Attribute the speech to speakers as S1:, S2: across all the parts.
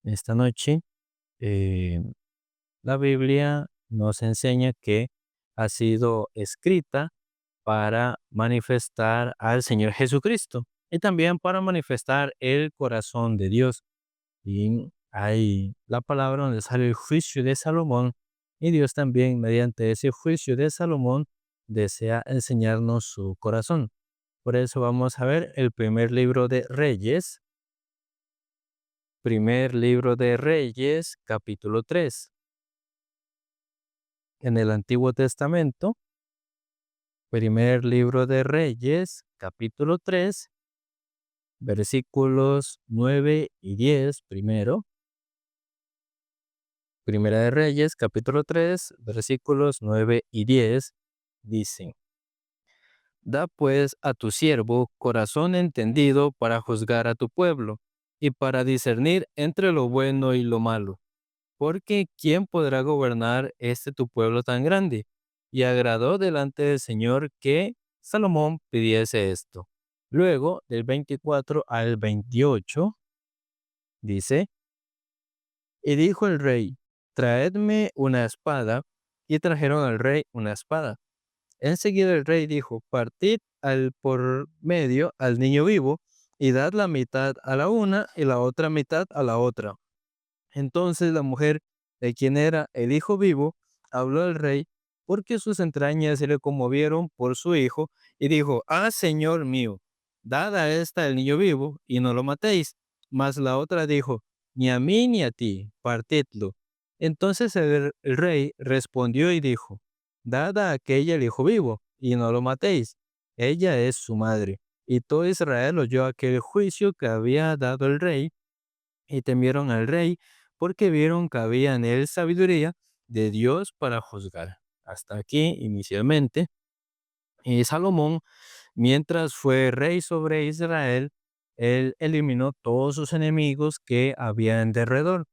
S1: Esta noche, eh, la Biblia nos enseña que ha sido escrita para manifestar al Señor Jesucristo y también para manifestar el corazón de Dios. Y hay la palabra donde sale el juicio de Salomón, y Dios también, mediante ese juicio de Salomón, desea enseñarnos su corazón. Por eso vamos a ver el primer libro de Reyes, capítulo 3. En el Antiguo Testamento, primer libro de Reyes, capítulo 3, versículos 9 y 10 primero. Primera de Reyes, capítulo 3, versículos 9 y 10 dicen: Da pues a tu siervo corazón entendido para juzgar a tu pueblo y para discernir entre lo bueno y lo malo. Porque ¿quién podrá gobernar este tu pueblo tan grande? Y agradó delante del Señor que Salomón pidiese esto. Luego, del 24 al 28, dice: Y dijo el rey: Traedme una espada. Y trajeron al rey una espada. Enseguida el rey dijo: Partid al por medio al niño vivo, y dad la mitad a la una y la otra mitad a la otra. Entonces la mujer, de quien era el hijo vivo, habló al rey, porque sus entrañas se le conmovieron por su hijo, y dijo: Ah, señor mío, dad a esta el niño vivo, y no lo matéis. Mas la otra dijo: Ni a mí ni a ti, partidlo. Entonces el rey respondió y dijo: Dad a aquella el hijo vivo, y no lo matéis. Ella es su madre. Y todo Israel oyó aquel juicio que había dado el rey, y temieron al rey, porque vieron que había en él sabiduría de Dios para juzgar. Hasta aquí inicialmente. Y Salomón, mientras fue rey sobre Israel, él eliminó todos sus enemigos que había en derredor,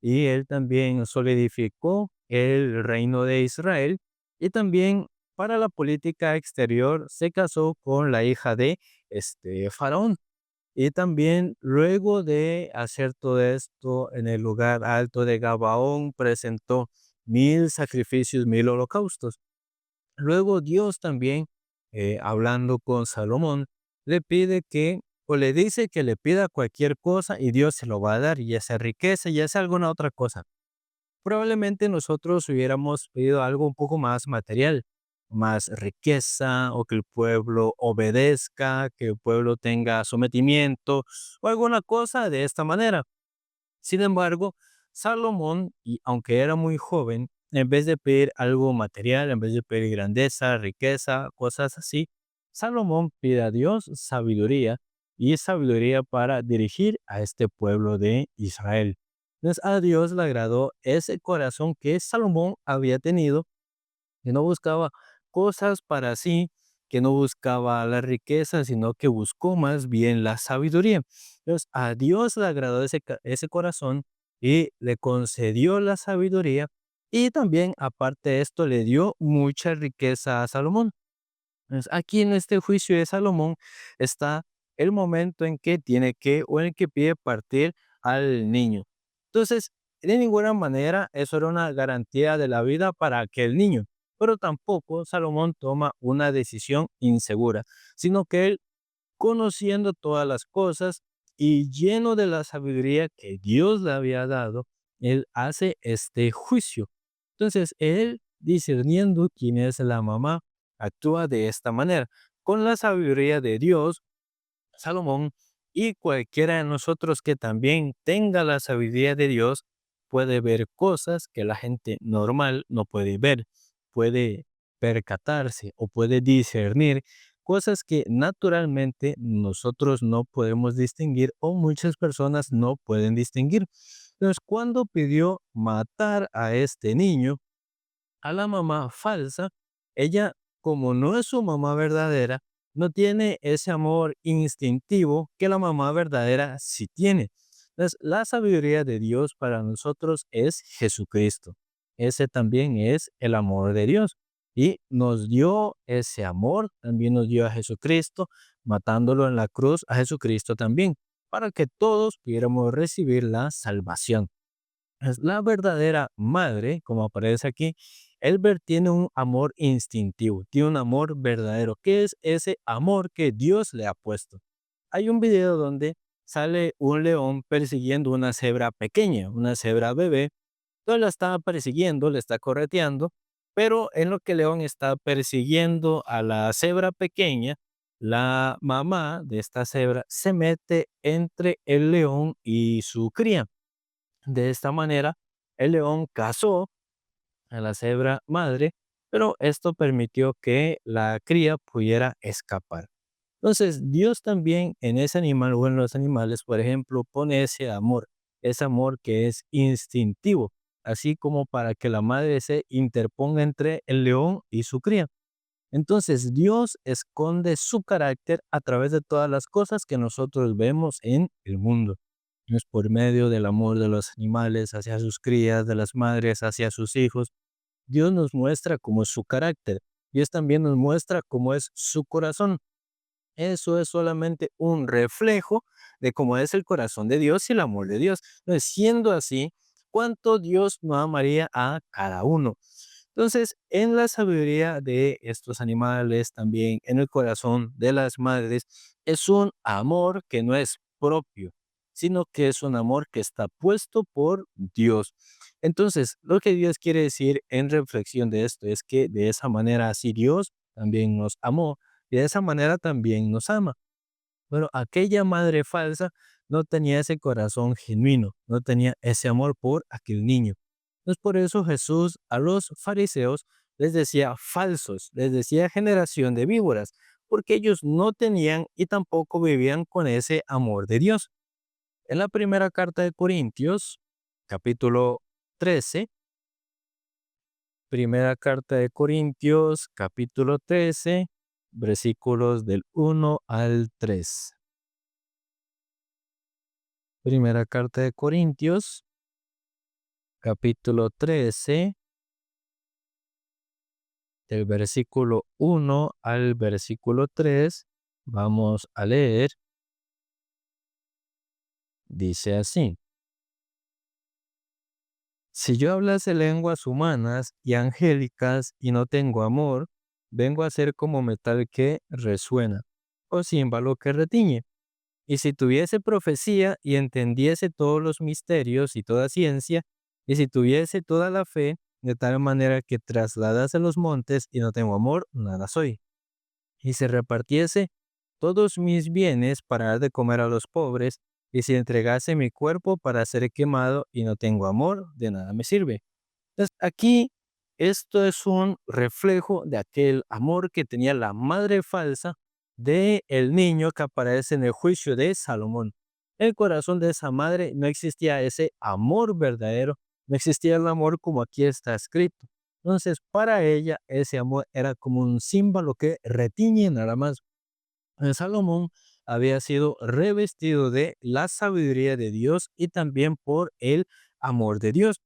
S1: y él también solidificó el reino de Israel, y también para la política exterior se casó con la hija de este faraón. Y también luego de hacer todo esto en el lugar alto de Gabaón, presentó 1000 sacrificios, 1000 holocaustos. Luego Dios también, hablando con Salomón, le pide que, o le dice que le pida cualquier cosa y Dios se lo va a dar, ya sea riqueza, ya sea alguna otra cosa. Probablemente nosotros hubiéramos pedido algo un poco más material, más riqueza, o que el pueblo obedezca, que el pueblo tenga sometimiento o alguna cosa de esta manera. Sin embargo, Salomón, y aunque era muy joven, en vez de pedir algo material, en vez de pedir grandeza, riqueza, cosas así, Salomón pide a Dios sabiduría, y sabiduría para dirigir a este pueblo de Israel. Entonces a Dios le agradó ese corazón que Salomón había tenido, que no buscaba cosas para sí, que no buscaba la riqueza, sino que buscó más bien la sabiduría. Entonces, a Dios le agradó ese corazón y le concedió la sabiduría, y también, aparte de esto, le dio mucha riqueza a Salomón. Entonces, aquí en este juicio de Salomón está el momento en que tiene que, o en el que pide partir al niño. Entonces, de ninguna manera eso era una garantía de la vida para aquel niño, pero tampoco Salomón toma una decisión insegura, sino que él, conociendo todas las cosas y lleno de la sabiduría que Dios le había dado, él hace este juicio. Entonces, él, discerniendo quién es la mamá, actúa de esta manera. Con la sabiduría de Dios, Salomón, y cualquiera de nosotros que también tenga la sabiduría de Dios, puede ver cosas que la gente normal no puede ver, puede percatarse o puede discernir cosas que naturalmente nosotros no podemos distinguir, o muchas personas no pueden distinguir. Entonces, cuando pidió matar a este niño, a la mamá falsa, ella, como no es su mamá verdadera, no tiene ese amor instintivo que la mamá verdadera sí tiene. Entonces, la sabiduría de Dios para nosotros es Jesucristo. Ese también es el amor de Dios. Y nos dio ese amor, también nos dio a Jesucristo, matándolo en la cruz, a Jesucristo también, para que todos pudiéramos recibir la salvación. Es la verdadera madre, como aparece aquí. Elber tiene un amor instintivo, tiene un amor verdadero. ¿Qué es ese amor que Dios le ha puesto? Hay un video donde sale un león persiguiendo una cebra pequeña, una cebra bebé. Entonces la está persiguiendo, le está correteando, pero en lo que el león está persiguiendo a la cebra pequeña, la mamá de esta cebra se mete entre el león y su cría. De esta manera, el león cazó a la cebra madre, pero esto permitió que la cría pudiera escapar. Entonces, Dios también en ese animal o en los animales, por ejemplo, pone ese amor que es instintivo, así como para que la madre se interponga entre el león y su cría. Entonces, Dios esconde su carácter a través de todas las cosas que nosotros vemos en el mundo. Es por medio del amor de los animales hacia sus crías, de las madres hacia sus hijos. Dios nos muestra cómo es su carácter. Dios también nos muestra cómo es su corazón. Eso es solamente un reflejo de cómo es el corazón de Dios y el amor de Dios. Entonces, siendo así, ¿cuánto Dios no amaría a cada uno? Entonces, en la sabiduría de estos animales, también en el corazón de las madres, es un amor que no es propio, sino que es un amor que está puesto por Dios. Entonces, lo que Dios quiere decir en reflexión de esto es que de esa manera así Dios también nos amó y de esa manera también nos ama. Pero aquella madre falsa no tenía ese corazón genuino, no tenía ese amor por aquel niño. Entonces por eso Jesús a los fariseos les decía falsos, les decía generación de víboras, porque ellos no tenían y tampoco vivían con ese amor de Dios. En la primera carta de Corintios, capítulo 13, primera carta de Corintios, capítulo 13, versículos del 1 al 3. Primera carta de Corintios, capítulo 13, del versículo 1 al versículo 3. Vamos a leer. Dice así: Si yo hablase lenguas humanas y angélicas y no tengo amor, vengo a ser como metal que resuena, o címbalo que retiñe. Y si tuviese profecía y entendiese todos los misterios y toda ciencia, y si tuviese toda la fe, de tal manera que trasladase los montes y no tengo amor, nada soy. Y si repartiese todos mis bienes para dar de comer a los pobres, y si entregase mi cuerpo para ser quemado y no tengo amor, de nada me sirve. Entonces, aquí esto es un reflejo de aquel amor que tenía la madre falsa de el niño que aparece en el juicio de Salomón. En el corazón de esa madre no existía ese amor verdadero, no existía el amor como aquí está escrito. Entonces, para ella, ese amor era como un símbolo que retiñe nada más. Salomón había sido revestido de la sabiduría de Dios y también por el amor de Dios.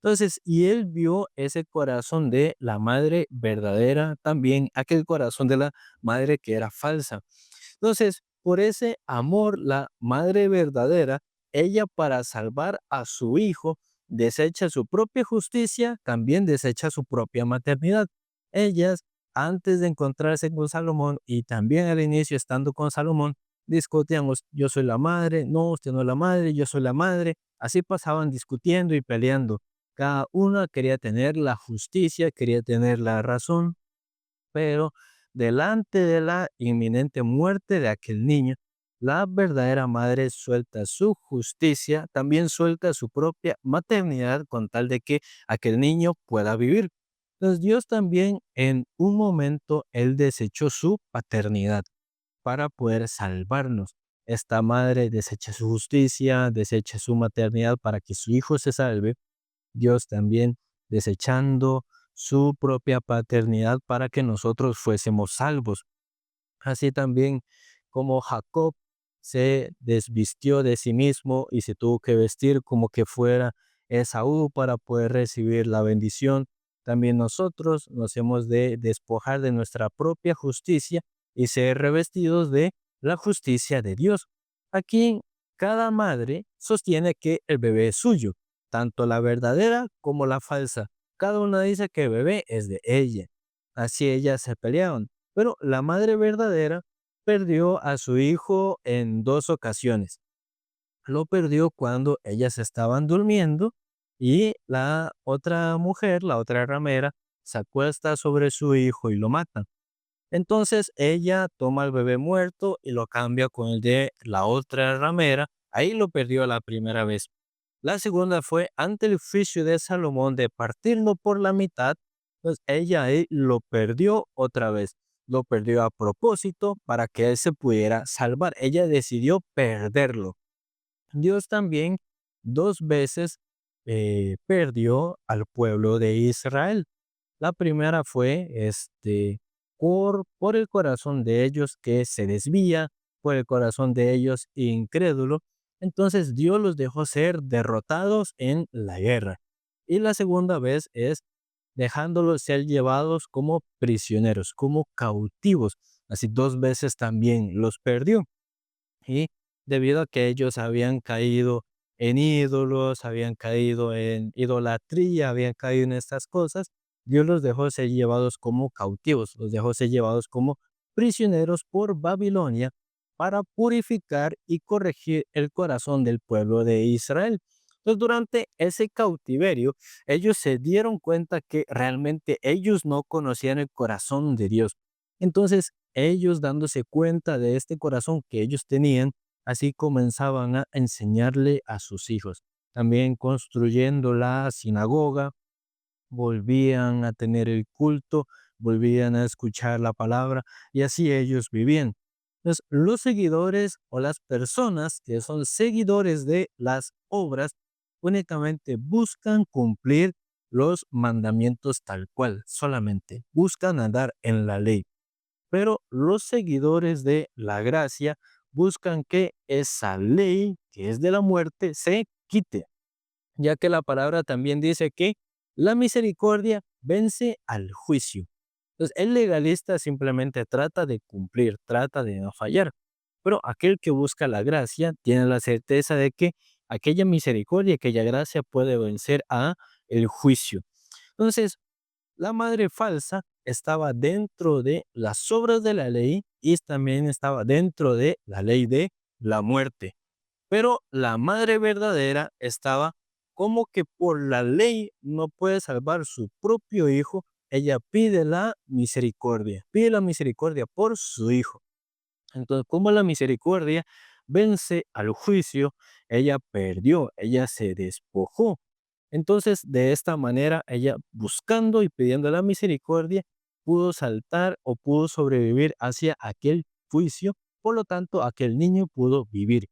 S1: Entonces, y él vio ese corazón de la madre verdadera, también aquel corazón de la madre que era falsa. Entonces, por ese amor, la madre verdadera, ella para salvar a su hijo, desecha su propia justicia, también desecha su propia maternidad. Ellas, antes de encontrarse con Salomón y también al inicio estando con Salomón, discutían: Yo soy la madre, no, usted no es la madre, yo soy la madre". Así pasaban discutiendo y peleando. Cada una quería tener la justicia, quería tener la razón, pero delante de la inminente muerte de aquel niño, la verdadera madre suelta su justicia, también suelta su propia maternidad con tal de que aquel niño pueda vivir. Entonces Dios también en un momento, Él desechó su paternidad para poder salvarnos. Esta madre desecha su justicia, desecha su maternidad para que su hijo se salve. Dios también desechando su propia paternidad para que nosotros fuésemos salvos. Así también como Jacob se desvistió de sí mismo y se tuvo que vestir como que fuera Esaú para poder recibir la bendición, también nosotros nos hemos de despojar de nuestra propia justicia y ser revestidos de la justicia de Dios. Aquí Cada madre sostiene que el bebé es suyo, tanto la verdadera como la falsa. Cada una dice que el bebé es de ella. Así ellas se pelearon. Pero la madre verdadera perdió a su hijo en dos ocasiones. Lo perdió cuando ellas estaban durmiendo y la otra mujer, la otra ramera, se acuesta sobre su hijo y lo mata. Entonces ella toma al bebé muerto y lo cambia con el de la otra ramera. Ahí lo perdió la primera vez. La segunda fue ante el juicio de Salomón de partirlo por la mitad, pues ella ahí lo perdió otra vez. Lo perdió a propósito para que él se pudiera salvar. Ella decidió perderlo. Dios también dos veces perdió al pueblo de Israel. La primera fue por el corazón de ellos que se desvía, por el corazón de ellos incrédulo. Entonces Dios los dejó ser derrotados en la guerra. Y la segunda vez es dejándolos ser llevados como prisioneros, como cautivos. Así dos veces también los perdió. Y debido a que ellos habían caído en ídolos, habían caído en idolatría, habían caído en estas cosas, Dios los dejó ser llevados como cautivos, los dejó ser llevados como prisioneros por Babilonia para purificar y corregir el corazón del pueblo de Israel. Entonces, durante ese cautiverio, ellos se dieron cuenta que realmente ellos no conocían el corazón de Dios. Entonces, ellos dándose cuenta de este corazón que ellos tenían, así comenzaban a enseñarle a sus hijos. También construyendo la sinagoga, volvían a tener el culto, volvían a escuchar la palabra y así ellos vivían. Entonces, los seguidores o las personas que son seguidores de las obras únicamente buscan cumplir los mandamientos tal cual, solamente buscan andar en la ley. Pero los seguidores de la gracia buscan que esa ley, que es de la muerte, se quite, ya que la palabra también dice que la misericordia vence al juicio. Entonces, el legalista simplemente trata de cumplir, trata de no fallar, pero aquel que busca la gracia tiene la certeza de que aquella misericordia, aquella gracia puede vencer a el juicio. Entonces, la madre falsa estaba dentro de las obras de la ley y también estaba dentro de la ley de la muerte. Pero la madre verdadera estaba como que por la ley no puede salvar su propio hijo. Ella pide la misericordia por su hijo. Entonces, como la misericordia vence al juicio, ella perdió, ella se despojó. Entonces, de esta manera, ella buscando y pidiendo la misericordia, pudo saltar o pudo sobrevivir hacia aquel juicio, por lo tanto, aquel niño pudo vivir.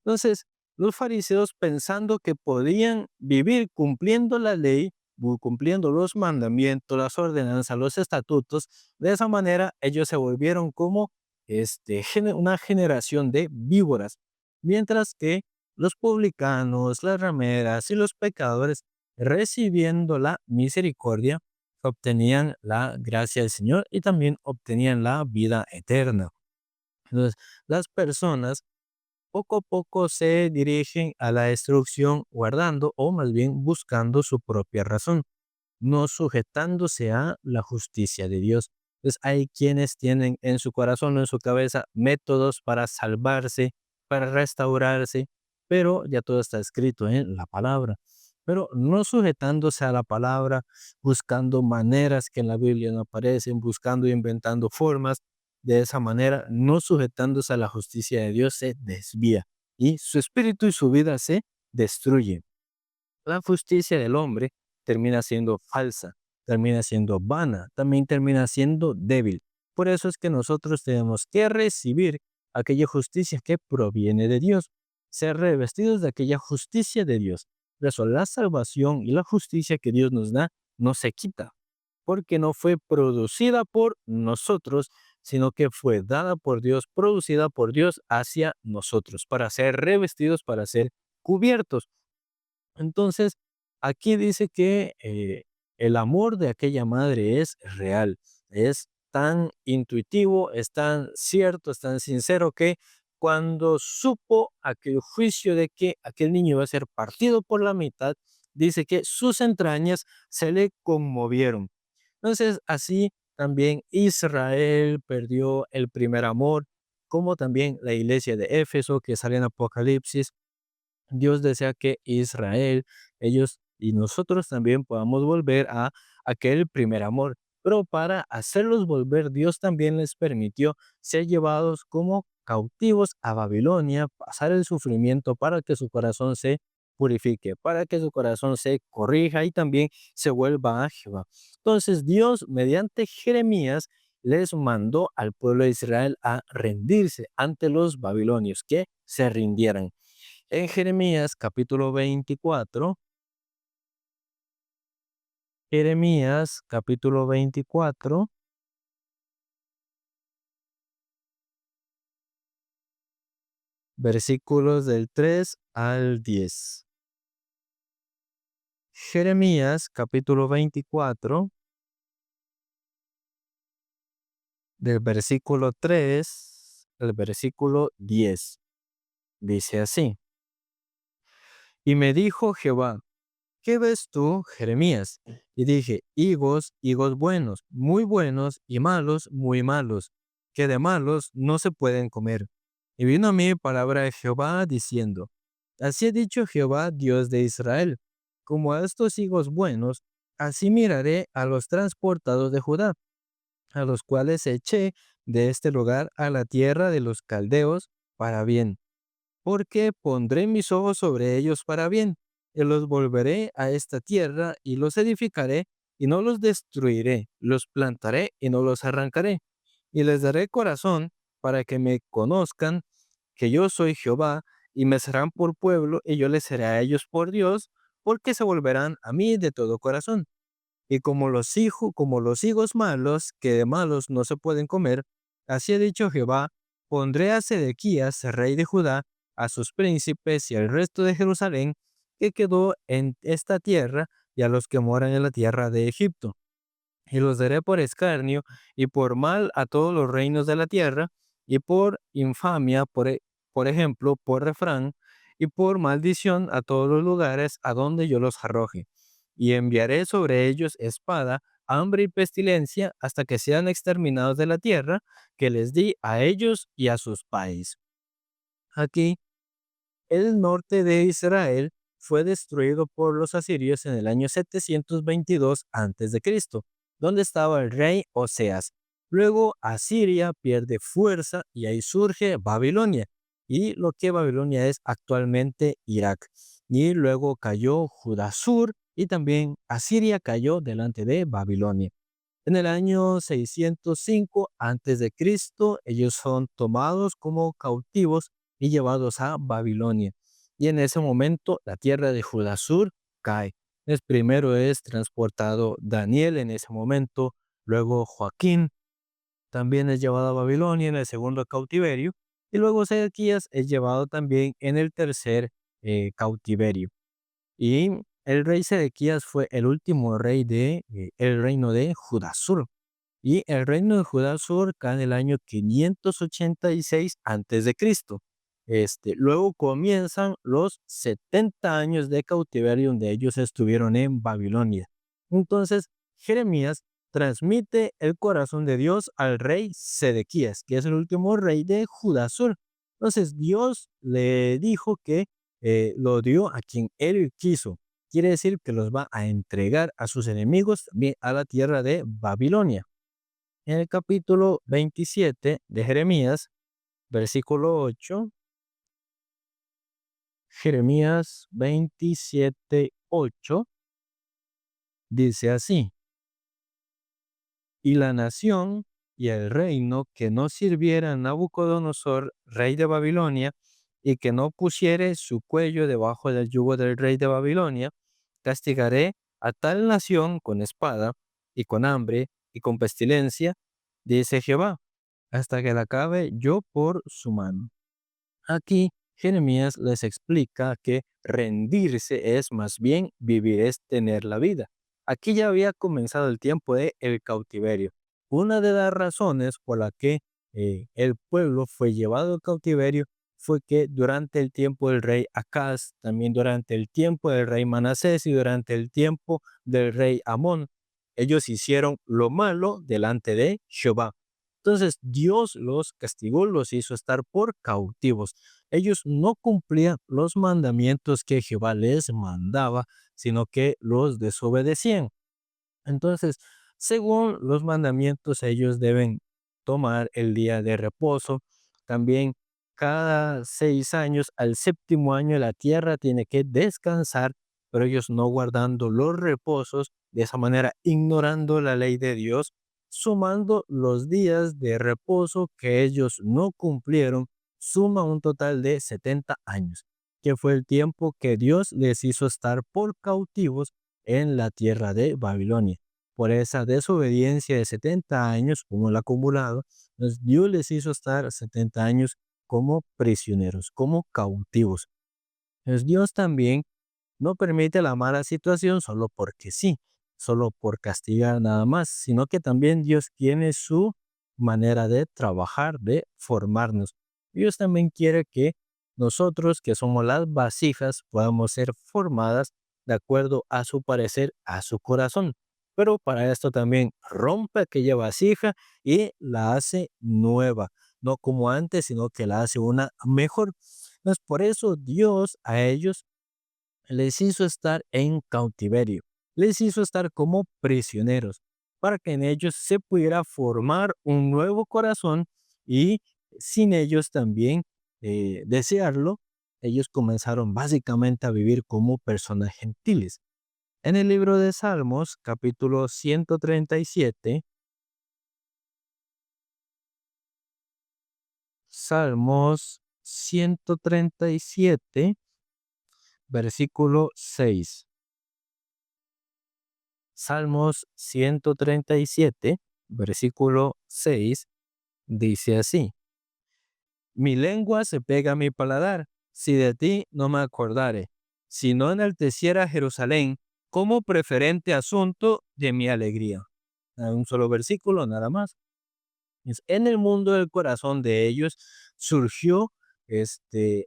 S1: Entonces, los fariseos pensando que podían vivir cumpliendo la ley, cumpliendo los mandamientos, las ordenanzas, los estatutos, de esa manera ellos se volvieron como una generación de víboras, mientras que los publicanos, las rameras y los pecadores, recibiendo la misericordia, obtenían la gracia del Señor y también obtenían la vida eterna. Entonces, las personas poco a poco se dirigen a la destrucción guardando o más bien buscando su propia razón, no sujetándose a la justicia de Dios. Entonces hay quienes tienen en su corazón o en su cabeza métodos para salvarse, para restaurarse, pero ya todo está escrito en la palabra. Pero no sujetándose a la palabra, buscando maneras que en la Biblia no aparecen, buscando e inventando formas. De esa manera, no sujetándose a la justicia de Dios, se desvía y su espíritu y su vida se destruyen. La justicia del hombre termina siendo falsa, termina siendo vana, también termina siendo débil. Por eso es que nosotros tenemos que recibir aquella justicia que proviene de Dios, ser revestidos de aquella justicia de Dios. Por eso la salvación y la justicia que Dios nos da no se quita, porque no fue producida por nosotros, sino que fue dada por Dios, producida por Dios hacia nosotros, para ser revestidos, para ser cubiertos. Entonces, aquí dice que el amor de aquella madre es real, es tan intuitivo, es tan cierto, es tan sincero que cuando supo aquel juicio de que aquel niño iba a ser partido por la mitad, dice que sus entrañas se le conmovieron. Entonces, así también Israel perdió el primer amor, como también la iglesia de Éfeso, que sale en Apocalipsis. Dios desea que Israel, ellos y nosotros también podamos volver a aquel primer amor. Pero para hacerlos volver, Dios también les permitió ser llevados como cautivos a Babilonia, pasar el sufrimiento para que su corazón se purifique, para que su corazón se corrija y también se vuelva a Jehová. Entonces Dios, mediante Jeremías, les mandó al pueblo de Israel a rendirse ante los babilonios, que se rindieran. En Jeremías capítulo 24, Jeremías capítulo 24, versículos del 3 al 10. Jeremías capítulo 24, del versículo 3 al versículo 10. Dice así: Y me dijo Jehová: ¿Qué ves tú, Jeremías? Y dije: higos, higos buenos, y malos, muy malos, que de malos no se pueden comer. Y vino a mí palabra de Jehová diciendo: Así ha dicho Jehová, Dios de Israel: como a estos higos buenos, así miraré a los transportados de Judá, a los cuales eché de este lugar a la tierra de los caldeos para bien, porque pondré mis ojos sobre ellos para bien, y los volveré a esta tierra, y los edificaré, y no los destruiré, los plantaré, y no los arrancaré, y les daré corazón para que me conozcan, que yo soy Jehová, y me serán por pueblo, y yo les seré a ellos por Dios, porque se volverán a mí de todo corazón. Y como los higos malos, que de malos no se pueden comer, así ha dicho Jehová: pondré a Sedequías, rey de Judá, a sus príncipes y al resto de Jerusalén, que quedó en esta tierra, y a los que moran en la tierra de Egipto. Y los daré por escarnio y por mal a todos los reinos de la tierra, y por infamia, por ejemplo, por refrán, y por maldición a todos los lugares a donde yo los arroje. Y enviaré sobre ellos espada, hambre y pestilencia, hasta que sean exterminados de la tierra que les di a ellos y a sus países. Aquí el norte de Israel fue destruido por los asirios en el año 722 a.C., donde estaba el rey Oseas. Luego Asiria pierde fuerza y ahí surge Babilonia, y lo que Babilonia es actualmente Irak. Y luego cayó Judá Sur, y también Asiria cayó delante de Babilonia. En el año 605 a.C., ellos son tomados como cautivos y llevados a Babilonia. Y en ese momento la tierra de Judá Sur cae. Primero es transportado Daniel en ese momento, luego Joaquín también es llevado a Babilonia en el segundo cautiverio, y luego Sedequías es llevado también en el tercer cautiverio. Y el rey Sedequías fue el último rey de el reino de Judá Sur. Y el reino de Judá Sur cae en el año 586 a.C. Luego comienzan los 70 años de cautiverio donde ellos estuvieron en Babilonia. Entonces, Jeremías transmite el corazón de Dios al rey Sedequías, que es el último rey de Judá Sur. Entonces, Dios le dijo que lo dio a quien él quiso. Quiere decir que los va a entregar a sus enemigos, también a la tierra de Babilonia. En el capítulo 27 de Jeremías, versículo 8, Jeremías 27:8, dice así: Y la nación y el reino que no sirviera a Nabucodonosor, rey de Babilonia, y que no pusiere su cuello debajo del yugo del rey de Babilonia, castigaré a tal nación con espada, y con hambre, y con pestilencia, dice Jehová, hasta que la acabe yo por su mano. Aquí Jeremías les explica que rendirse es más bien vivir, es tener la vida. Aquí ya había comenzado el tiempo de el cautiverio. Una de las razones por la que el pueblo fue llevado al cautiverio fue que durante el tiempo del rey Acaz, también durante el tiempo del rey Manasés y durante el tiempo del rey Amón, ellos hicieron lo malo delante de Jehová. Entonces Dios los castigó, los hizo estar por cautivos. Ellos no cumplían los mandamientos que Jehová les mandaba, sino que los desobedecían. Entonces, según los mandamientos, ellos deben tomar el día de reposo. También cada 6 años, al séptimo año, la tierra tiene que descansar, pero ellos no guardando los reposos, de esa manera ignorando la ley de Dios, sumando los días de reposo que ellos no cumplieron, suma un total de 70 años, que fue el tiempo que Dios les hizo estar por cautivos en la tierra de Babilonia. Por esa desobediencia de 70 años, como el acumulado, pues Dios les hizo estar 70 años como prisioneros, como cautivos. Pues Dios también no permite la mala situación solo porque sí, solo por castigar nada más, sino que también Dios tiene su manera de trabajar, de formarnos. Dios también quiere que nosotros, que somos las vasijas, podamos ser formadas de acuerdo a su parecer, a su corazón. Pero para esto también rompe aquella vasija y la hace nueva, no como antes, sino que la hace una mejor. Entonces, por eso Dios a ellos les hizo estar en cautiverio, les hizo estar como prisioneros, para que en ellos se pudiera formar un nuevo corazón y sin ellos también desearlo, ellos comenzaron básicamente a vivir como personas gentiles. En el libro de Salmos, capítulo 137, Salmos 137, versículo 6. Salmos 137, versículo 6, dice así: Mi lengua se pega a mi paladar, si de ti no me acordare, si no enalteciera Jerusalén como preferente asunto de mi alegría. Un solo versículo, nada más. En el mundo del corazón de ellos surgió, este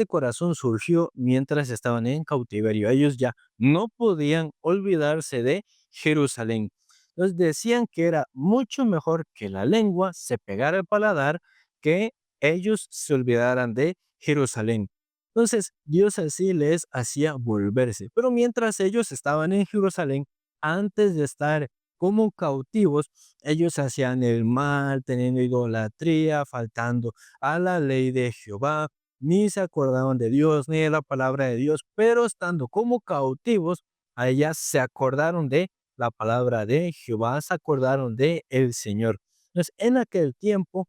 S1: corazón surgió mientras estaban en cautiverio. Ellos ya no podían olvidarse de Jerusalén. Entonces decían que era mucho mejor que la lengua se pegara al paladar que ellos se olvidaran de Jerusalén. Entonces Dios así les hacía volverse. Pero mientras ellos estaban en Jerusalén, antes de estar como cautivos, ellos hacían el mal, teniendo idolatría, faltando a la ley de Jehová, ni se acordaban de Dios, ni de la palabra de Dios, pero estando como cautivos, a ellas se acordaron de la palabra de Jehová, se acordaron de el Señor. Entonces, en aquel tiempo,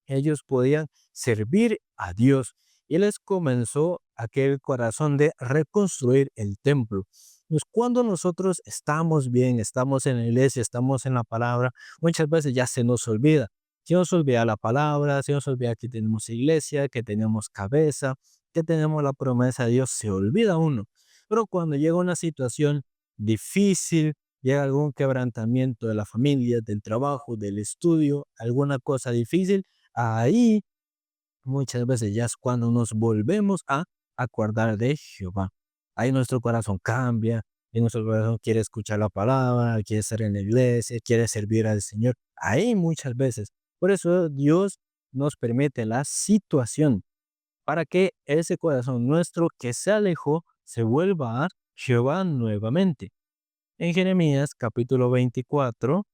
S1: ellos podían servir a Dios y les comenzó aquel corazón de reconstruir el templo. Pues cuando nosotros estamos bien, estamos en la iglesia, estamos en la palabra, muchas veces ya se nos olvida. Se nos olvida la palabra, se nos olvida que tenemos iglesia, que tenemos cabeza, que tenemos la promesa de Dios, se olvida uno. Pero cuando llega una situación difícil, llega algún quebrantamiento de la familia, del trabajo, del estudio, alguna cosa difícil, ahí muchas veces ya es cuando nos volvemos a acordar de Jehová. Ahí nuestro corazón cambia, y nuestro corazón quiere escuchar la palabra, quiere estar en la iglesia, quiere servir al Señor. Ahí muchas veces. Por eso Dios nos permite la situación para que ese corazón nuestro que se alejó se vuelva a Jehová nuevamente. En Jeremías capítulo 24,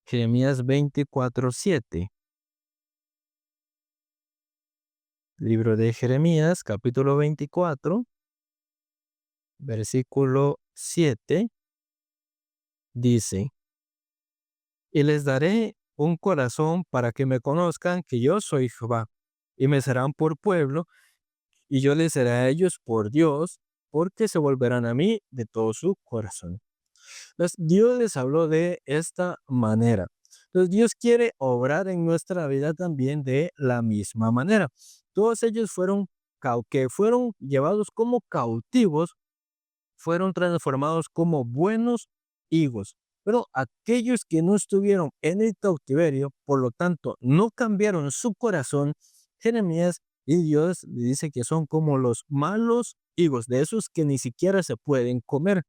S1: Jeremías 24:7. Libro de Jeremías, capítulo 24, versículo 7, dice: Y les daré un corazón para que me conozcan que yo soy Jehová, y me serán por pueblo, y yo les seré a ellos por Dios, porque se volverán a mí de todo su corazón. Entonces, Dios les habló de esta manera. Entonces, Dios quiere obrar en nuestra vida también de la misma manera. Todos ellos que fueron llevados como cautivos, fueron transformados como buenos higos. Pero aquellos que no estuvieron en el cautiverio, por lo tanto, no cambiaron su corazón, Jeremías y Dios le dice que son como los malos higos, de esos que ni siquiera se pueden comer.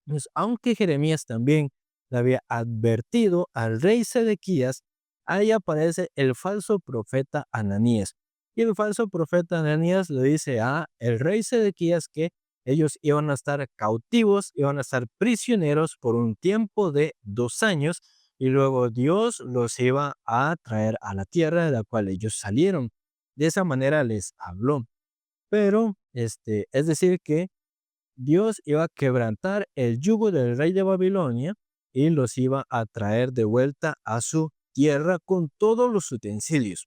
S1: Pues, aunque Jeremías también le había advertido al rey Sedequías, ahí aparece el falso profeta Ananías. Y el falso profeta Ananías le dice a el rey Sedequías que ellos iban a estar cautivos, iban a estar prisioneros por un tiempo de 2 años, y luego Dios los iba a traer a la tierra de la cual ellos salieron. De esa manera les habló. Pero, es decir, que Dios iba a quebrantar el yugo del rey de Babilonia y los iba a traer de vuelta a su tierra con todos los utensilios.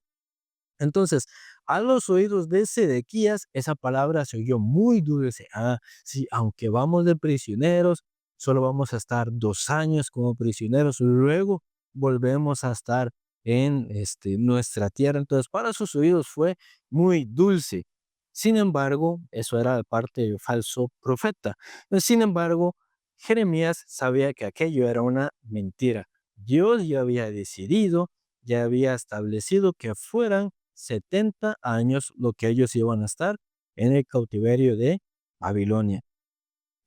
S1: Entonces, a los oídos de Sedequías, esa palabra se oyó muy dulce. Ah, sí, aunque vamos de prisioneros, solo vamos a estar 2 años como prisioneros, luego volvemos a estar en nuestra tierra. Entonces, para sus oídos fue muy dulce. Sin embargo, eso era de parte del falso profeta. Sin embargo, Jeremías sabía que aquello era una mentira. Dios ya había decidido, ya había establecido que fueran 70 años lo que ellos iban a estar en el cautiverio de Babilonia.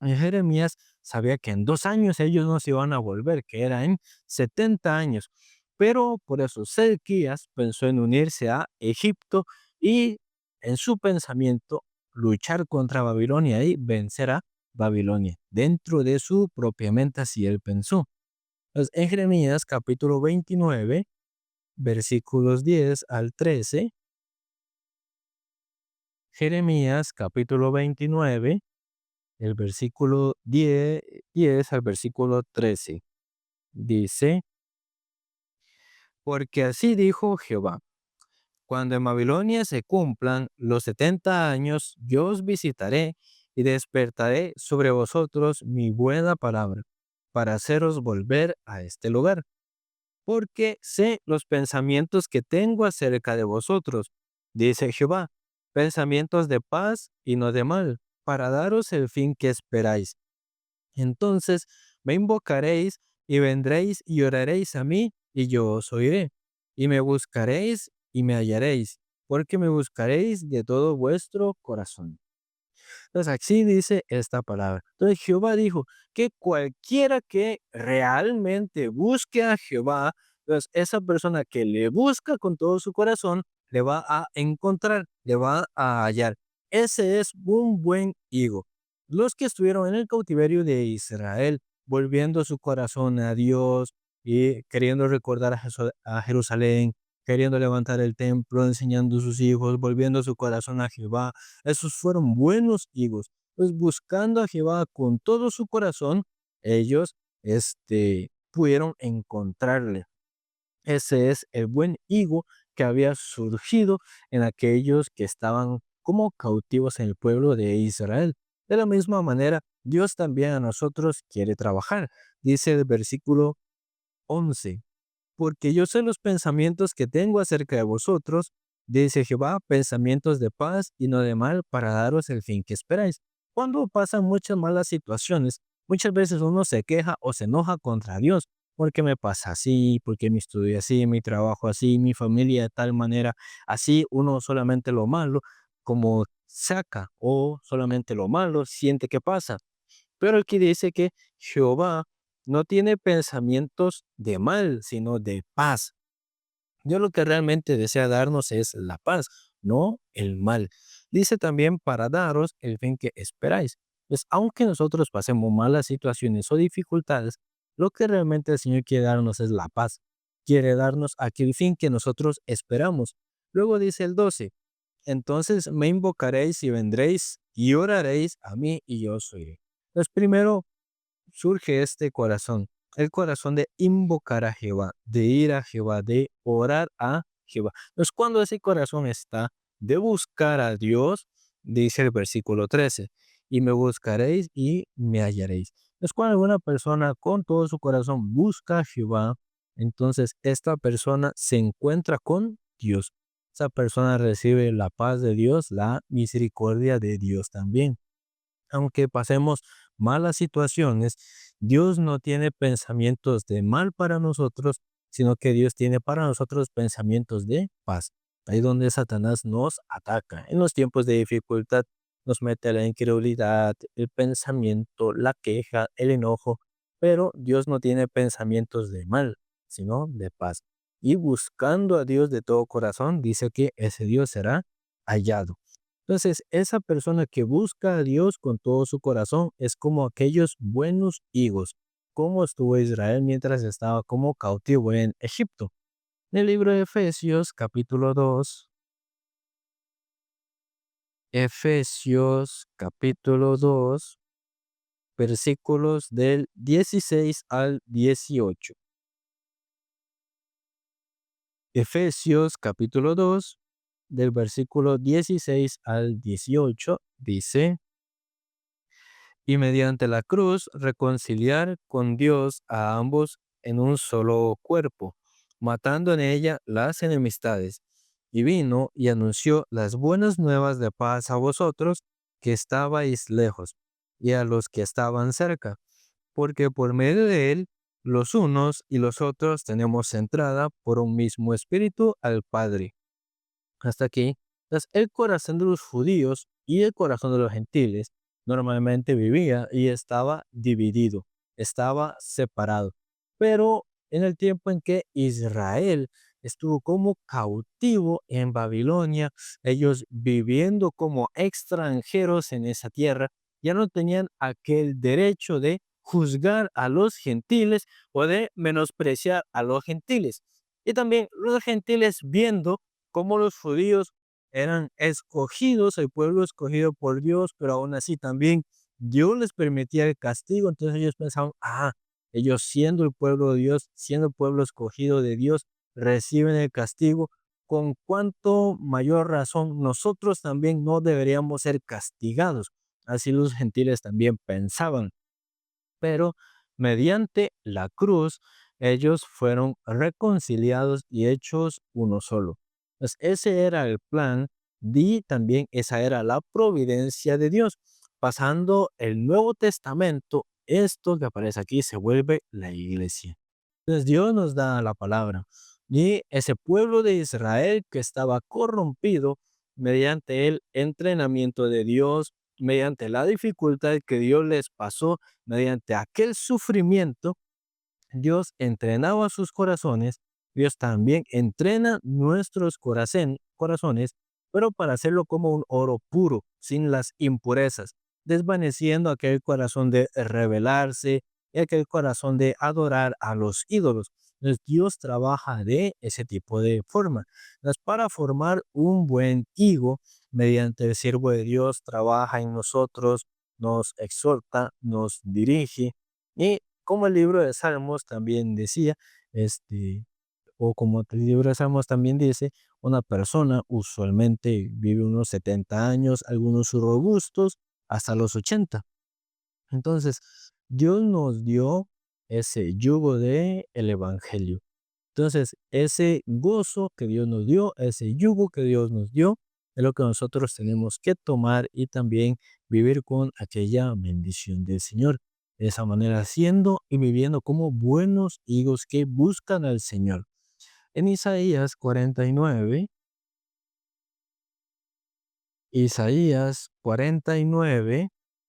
S1: Y Jeremías sabía que en 2 años ellos no se iban a volver, que era en 70 años. Pero por eso Sedequías pensó en unirse a Egipto y en su pensamiento luchar contra Babilonia y vencer a Babilonia. Dentro de su propia mente así él pensó. Entonces, en Jeremías capítulo 29, versículos 10 al 13, Jeremías capítulo 29, el versículo 10 al versículo 13. Dice, porque así dijo Jehová, cuando en Babilonia se cumplan los 70 años, yo os visitaré y despertaré sobre vosotros mi buena palabra, para haceros volver a este lugar. Porque sé los pensamientos que tengo acerca de vosotros, dice Jehová, pensamientos de paz y no de mal, para daros el fin que esperáis. Entonces me invocaréis y vendréis y oraréis a mí, y yo os oiré. Y me buscaréis y me hallaréis, porque me buscaréis de todo vuestro corazón. Entonces, así dice esta palabra. Entonces, Jehová dijo que cualquiera que realmente busque a Jehová, pues esa persona que le busca con todo su corazón, le va a encontrar, le va a hallar. Ese es un buen higo. Los que estuvieron en el cautiverio de Israel, volviendo su corazón a Dios y queriendo recordar a Jerusalén, queriendo levantar el templo, enseñando a sus hijos, volviendo su corazón a Jehová, esos fueron buenos higos. Pues buscando a Jehová con todo su corazón, ellos pudieron encontrarle. Ese es el buen higo que había surgido en aquellos que estaban como cautivos en el pueblo de Israel. De la misma manera, Dios también a nosotros quiere trabajar. Dice el versículo 11, porque yo sé los pensamientos que tengo acerca de vosotros, dice Jehová, pensamientos de paz y no de mal, para daros el fin que esperáis. Cuando pasan muchas malas situaciones, muchas veces uno se queja o se enoja contra Dios, porque me pasa así, porque mi estudio así, mi trabajo así, mi familia de tal manera, así uno solamente lo malo como saca o solamente lo malo siente que pasa. Pero aquí dice que Jehová no tiene pensamientos de mal, sino de paz. Dios lo que realmente desea darnos es la paz, no el mal. Dice también para daros el fin que esperáis. Pues aunque nosotros pasemos malas situaciones o dificultades, lo que realmente el Señor quiere darnos es la paz. Quiere darnos aquel fin que nosotros esperamos. Luego dice el 12, entonces me invocaréis y vendréis y oraréis a mí y yo os oiré. Pues primero surge este corazón, el corazón de invocar a Jehová, de ir a Jehová, de orar a Jehová. Entonces, cuando ese corazón está de buscar a Dios, dice el versículo 13, y me buscaréis y me hallaréis. Entonces, cuando una persona con todo su corazón busca a Jehová, entonces esta persona se encuentra con Dios. Esa persona recibe la paz de Dios, la misericordia de Dios también. Aunque pasemos malas situaciones, Dios no tiene pensamientos de mal para nosotros, sino que Dios tiene para nosotros pensamientos de paz. Ahí donde Satanás nos ataca. En los tiempos de dificultad nos mete la incredulidad, el pensamiento, la queja, el enojo, pero Dios no tiene pensamientos de mal, sino de paz. Y buscando a Dios de todo corazón, dice que ese Dios será hallado. Entonces, esa persona que busca a Dios con todo su corazón es como aquellos buenos higos, como estuvo Israel mientras estaba como cautivo en Egipto. En el libro de Efesios, capítulo 2, Efesios, capítulo 2, versículos del 16 al 18. Efesios, capítulo 2, del versículo 16 al 18, dice: y mediante la cruz reconciliar con Dios a ambos en un solo cuerpo, matando en ella las enemistades. Y vino y anunció las buenas nuevas de paz a vosotros que estabais lejos, y a los que estaban cerca, porque por medio de él los unos y los otros tenemos entrada por un mismo espíritu al Padre. Hasta aquí, entonces, el corazón de los judíos y el corazón de los gentiles normalmente vivía y estaba dividido, estaba separado. Pero en el tiempo en que Israel estuvo como cautivo en Babilonia, ellos viviendo como extranjeros en esa tierra, ya no tenían aquel derecho de juzgar a los gentiles o de menospreciar a los gentiles. Y también los gentiles viendo cómo los judíos eran escogidos, el pueblo escogido por Dios, pero aún así también Dios les permitía el castigo. Entonces ellos pensaban, ellos siendo el pueblo de Dios, siendo el pueblo escogido de Dios, reciben el castigo. Con cuánto mayor razón nosotros también no deberíamos ser castigados. Así los gentiles también pensaban, pero mediante la cruz ellos fueron reconciliados y hechos uno solo. Pues ese era el plan y también esa era la providencia de Dios. Pasando el Nuevo Testamento, esto que aparece aquí se vuelve la iglesia. Entonces Dios nos da la palabra y ese pueblo de Israel que estaba corrompido mediante el entrenamiento de Dios, mediante la dificultad que Dios les pasó, mediante aquel sufrimiento, Dios entrenaba sus corazones, Dios también entrena nuestros corazones, pero para hacerlo como un oro puro, sin las impurezas, desvaneciendo aquel corazón de rebelarse y aquel corazón de adorar a los ídolos. Entonces, Dios trabaja de ese tipo de forma. Entonces, para formar un buen higo, mediante el siervo de Dios, trabaja en nosotros, nos exhorta, nos dirige y como el libro de Salmos también decía, o como el libro de Salmos también dice, una persona usualmente vive unos 70 años, algunos robustos, hasta los 80. Entonces, Dios nos dio ese yugo de el evangelio. Entonces, ese gozo que Dios nos dio, ese yugo que Dios nos dio, es lo que nosotros tenemos que tomar y también vivir con aquella bendición del Señor. De esa manera, siendo y viviendo como buenos hijos que buscan al Señor. En Isaías 49,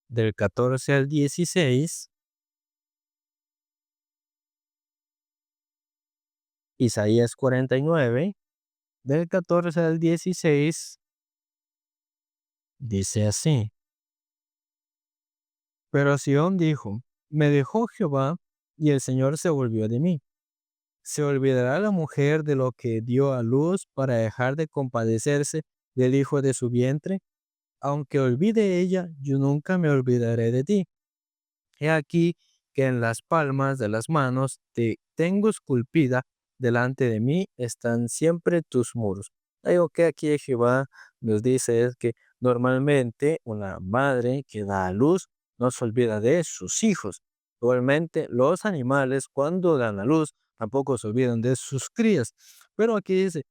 S1: del 14 al 16, Isaías 49, del 14 al 16, dice así. Pero Sión dijo, me dejó Jehová, y el Señor se volvió de mí. ¿Se olvidará la mujer de lo que dio a luz para dejar de compadecerse del hijo de su vientre? Aunque olvide ella, yo nunca me olvidaré de ti. He aquí que en las palmas de las manos te tengo esculpida, delante de mí están siempre tus muros. Algo que aquí Jehová nos dice es que normalmente una madre que da a luz no se olvida de sus hijos. Igualmente los animales cuando dan a luz tampoco se olvidan de sus crías. Pero aquí dice,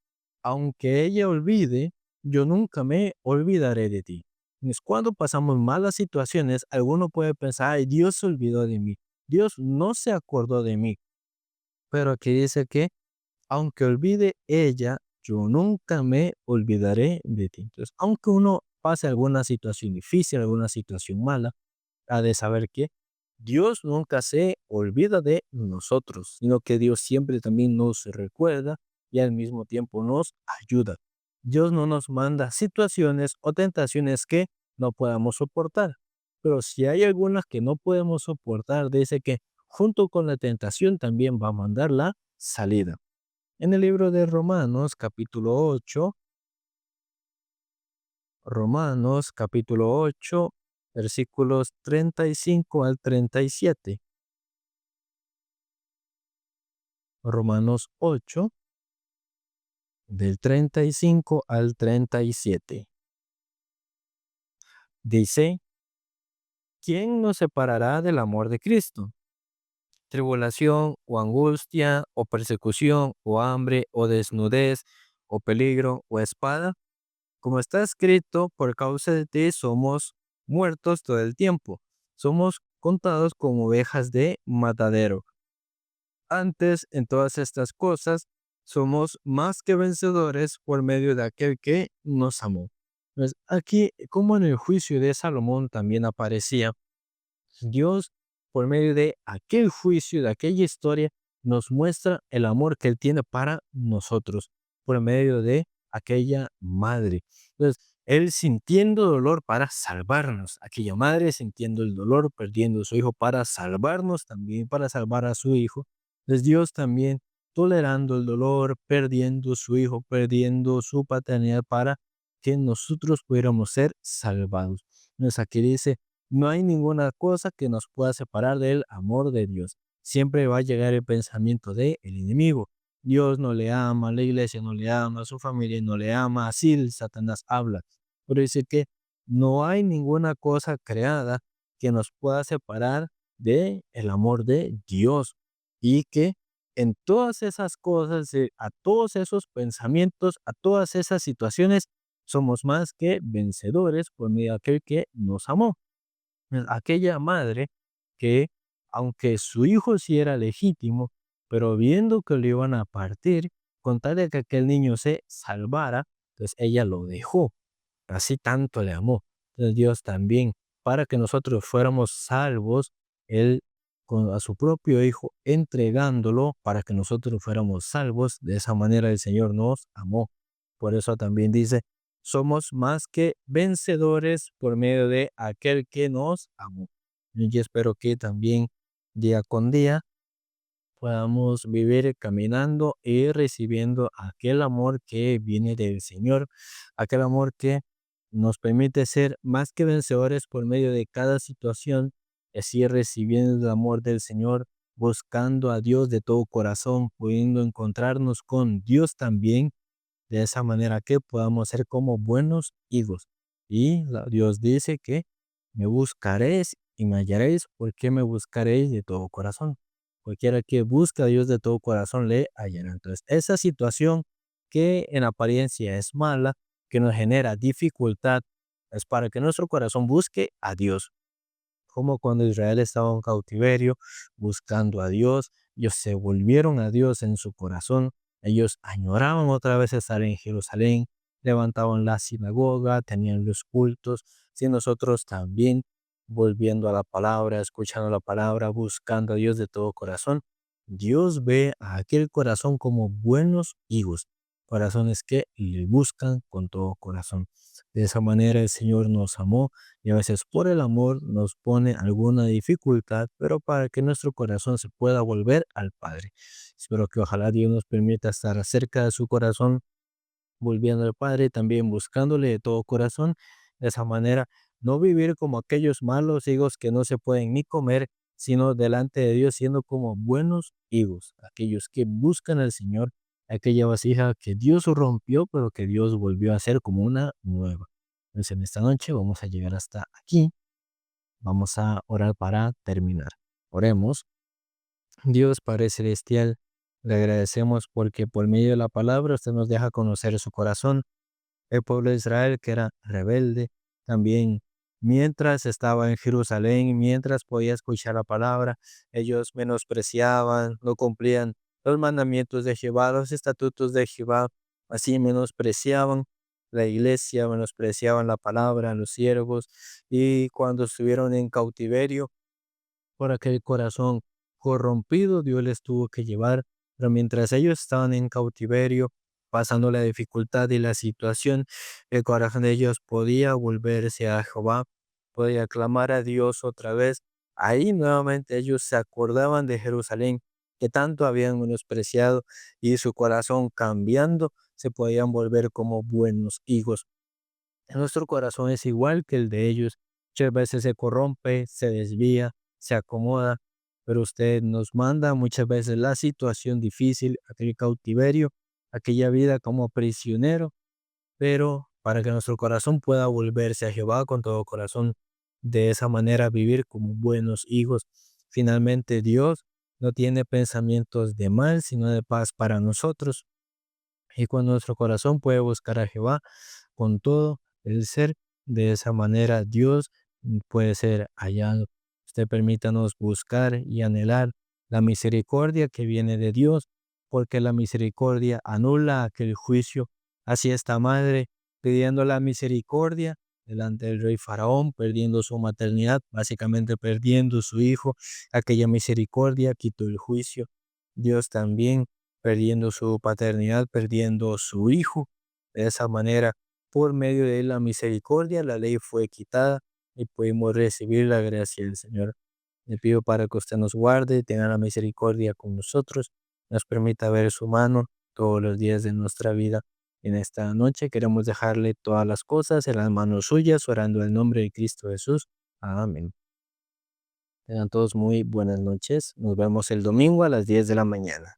S1: aunque ella olvide, yo nunca me olvidaré de ti. Es cuando pasamos malas situaciones, alguno puede pensar, ay, Dios se olvidó de mí. Dios no se acordó de mí. Pero aquí dice que aunque olvide ella, yo nunca me olvidaré de ti. Entonces, aunque uno pase alguna situación difícil, alguna situación mala, ha de saber que Dios nunca se olvida de nosotros, sino que Dios siempre también nos recuerda y al mismo tiempo nos ayuda. Dios no nos manda situaciones o tentaciones que no podamos soportar, pero si hay algunas que no podemos soportar, dice que junto con la tentación también va a mandar la salida. En el libro de Romanos, capítulo 8, Romanos, capítulo 8, versículos 35 al 37. Romanos 8, del 35 al 37. Dice, ¿quién nos separará del amor de Cristo? Tribulación o angustia o persecución o hambre o desnudez o peligro o espada. Como está escrito, por causa de ti somos muertos todo el tiempo. Somos contados como ovejas de matadero. Antes, en todas estas cosas, somos más que vencedores por medio de aquel que nos amó. Pues aquí, como en el juicio de Salomón también aparecía, Dios, por medio de aquel juicio, de aquella historia, nos muestra el amor que Él tiene para nosotros, por medio de aquella madre. Entonces, Él sintiendo dolor para salvarnos, aquella madre sintiendo el dolor, perdiendo a su hijo para salvarnos también, para salvar a su hijo. Entonces, Dios también tolerando el dolor, perdiendo su hijo, perdiendo su paternidad para que nosotros pudiéramos ser salvados. Entonces, aquí dice, no hay ninguna cosa que nos pueda separar del amor de Dios. Siempre va a llegar el pensamiento del enemigo. Dios no le ama, la iglesia no le ama, su familia no le ama, así el Satanás habla. Pero dice que no hay ninguna cosa creada que nos pueda separar de el amor de Dios y que en todas esas cosas, a todos esos pensamientos, a todas esas situaciones, somos más que vencedores por medio de aquel que nos amó. Aquella madre que, aunque su hijo sí era legítimo, pero viendo que lo iban a partir, con tal de que aquel niño se salvara, entonces ella lo dejó. Así tanto le amó. Entonces Dios también, para que nosotros fuéramos salvos, Él a su propio Hijo entregándolo para que nosotros fuéramos salvos. De esa manera el Señor nos amó. Por eso también dice, somos más que vencedores por medio de aquel que nos amó. Y espero que también día con día podamos vivir caminando y recibiendo aquel amor que viene del Señor, aquel amor que nos permite ser más que vencedores por medio de cada situación, y así recibiendo el amor del Señor, buscando a Dios de todo corazón, pudiendo encontrarnos con Dios también, de esa manera que podamos ser como buenos hijos. Y Dios dice que me buscaréis y me hallaréis porque me buscaréis de todo corazón. Cualquiera que busca a Dios de todo corazón le hallará. Entonces, esa situación que en apariencia es mala, que nos genera dificultad, es para que nuestro corazón busque a Dios, como cuando Israel estaba en cautiverio buscando a Dios, ellos se volvieron a Dios en su corazón, ellos añoraban otra vez estar en Jerusalén, levantaban la sinagoga, tenían los cultos, si nosotros también volviendo a la palabra, escuchando la palabra, buscando a Dios de todo corazón, Dios ve a aquel corazón como buenos hijos, corazones que le buscan con todo corazón. De esa manera el Señor nos amó y a veces por el amor nos pone alguna dificultad, pero para que nuestro corazón se pueda volver al Padre. Espero que ojalá Dios nos permita estar cerca de su corazón, volviendo al Padre, también buscándole de todo corazón. De esa manera, no vivir como aquellos malos higos que no se pueden ni comer, sino delante de Dios siendo como buenos higos, aquellos que buscan al Señor, aquella vasija que Dios rompió, pero que Dios volvió a hacer como una nueva. Entonces, en esta noche vamos a llegar hasta aquí. Vamos a orar para terminar. Oremos. Dios Padre Celestial, le agradecemos porque por medio de la palabra usted nos deja conocer su corazón. El pueblo de Israel que era rebelde, también mientras estaba en Jerusalén, mientras podía escuchar la palabra, ellos menospreciaban, no cumplían los mandamientos de Jehová, los estatutos de Jehová, así menospreciaban la iglesia, menospreciaban la palabra, los siervos, y cuando estuvieron en cautiverio, por aquel corazón corrompido, Dios les tuvo que llevar, pero mientras ellos estaban en cautiverio, pasando la dificultad y la situación, el corazón de ellos podía volverse a Jehová, podía clamar a Dios otra vez. Ahí nuevamente ellos se acordaban de Jerusalén, que tanto habían menospreciado, y su corazón cambiando, se podían volver como buenos hijos. Nuestro corazón es igual que el de ellos. Muchas veces se corrompe, se desvía, se acomoda, pero usted nos manda muchas veces la situación difícil, aquel cautiverio, aquella vida como prisionero, pero para que nuestro corazón pueda volverse a Jehová con todo corazón, de esa manera vivir como buenos hijos. Finalmente Dios no tiene pensamientos de mal, sino de paz para nosotros. Y cuando nuestro corazón puede buscar a Jehová con todo el ser, de esa manera Dios puede ser hallado. Usted permítanos buscar y anhelar la misericordia que viene de Dios, porque la misericordia anula aquel juicio. Así esta madre pidiendo la misericordia delante del rey Faraón, perdiendo su maternidad, básicamente perdiendo su hijo, aquella misericordia quitó el juicio. Dios también perdiendo su paternidad, perdiendo su hijo. De esa manera, por medio de la misericordia, la ley fue quitada y pudimos recibir la gracia del Señor. Le pido para que usted nos guarde, tenga la misericordia con nosotros, nos permita ver su mano todos los días de nuestra vida. En esta noche queremos dejarle todas las cosas en las manos suyas, orando en el nombre de Cristo Jesús. Amén. Tengan todos muy buenas noches. Nos vemos el domingo a las 10 de la mañana.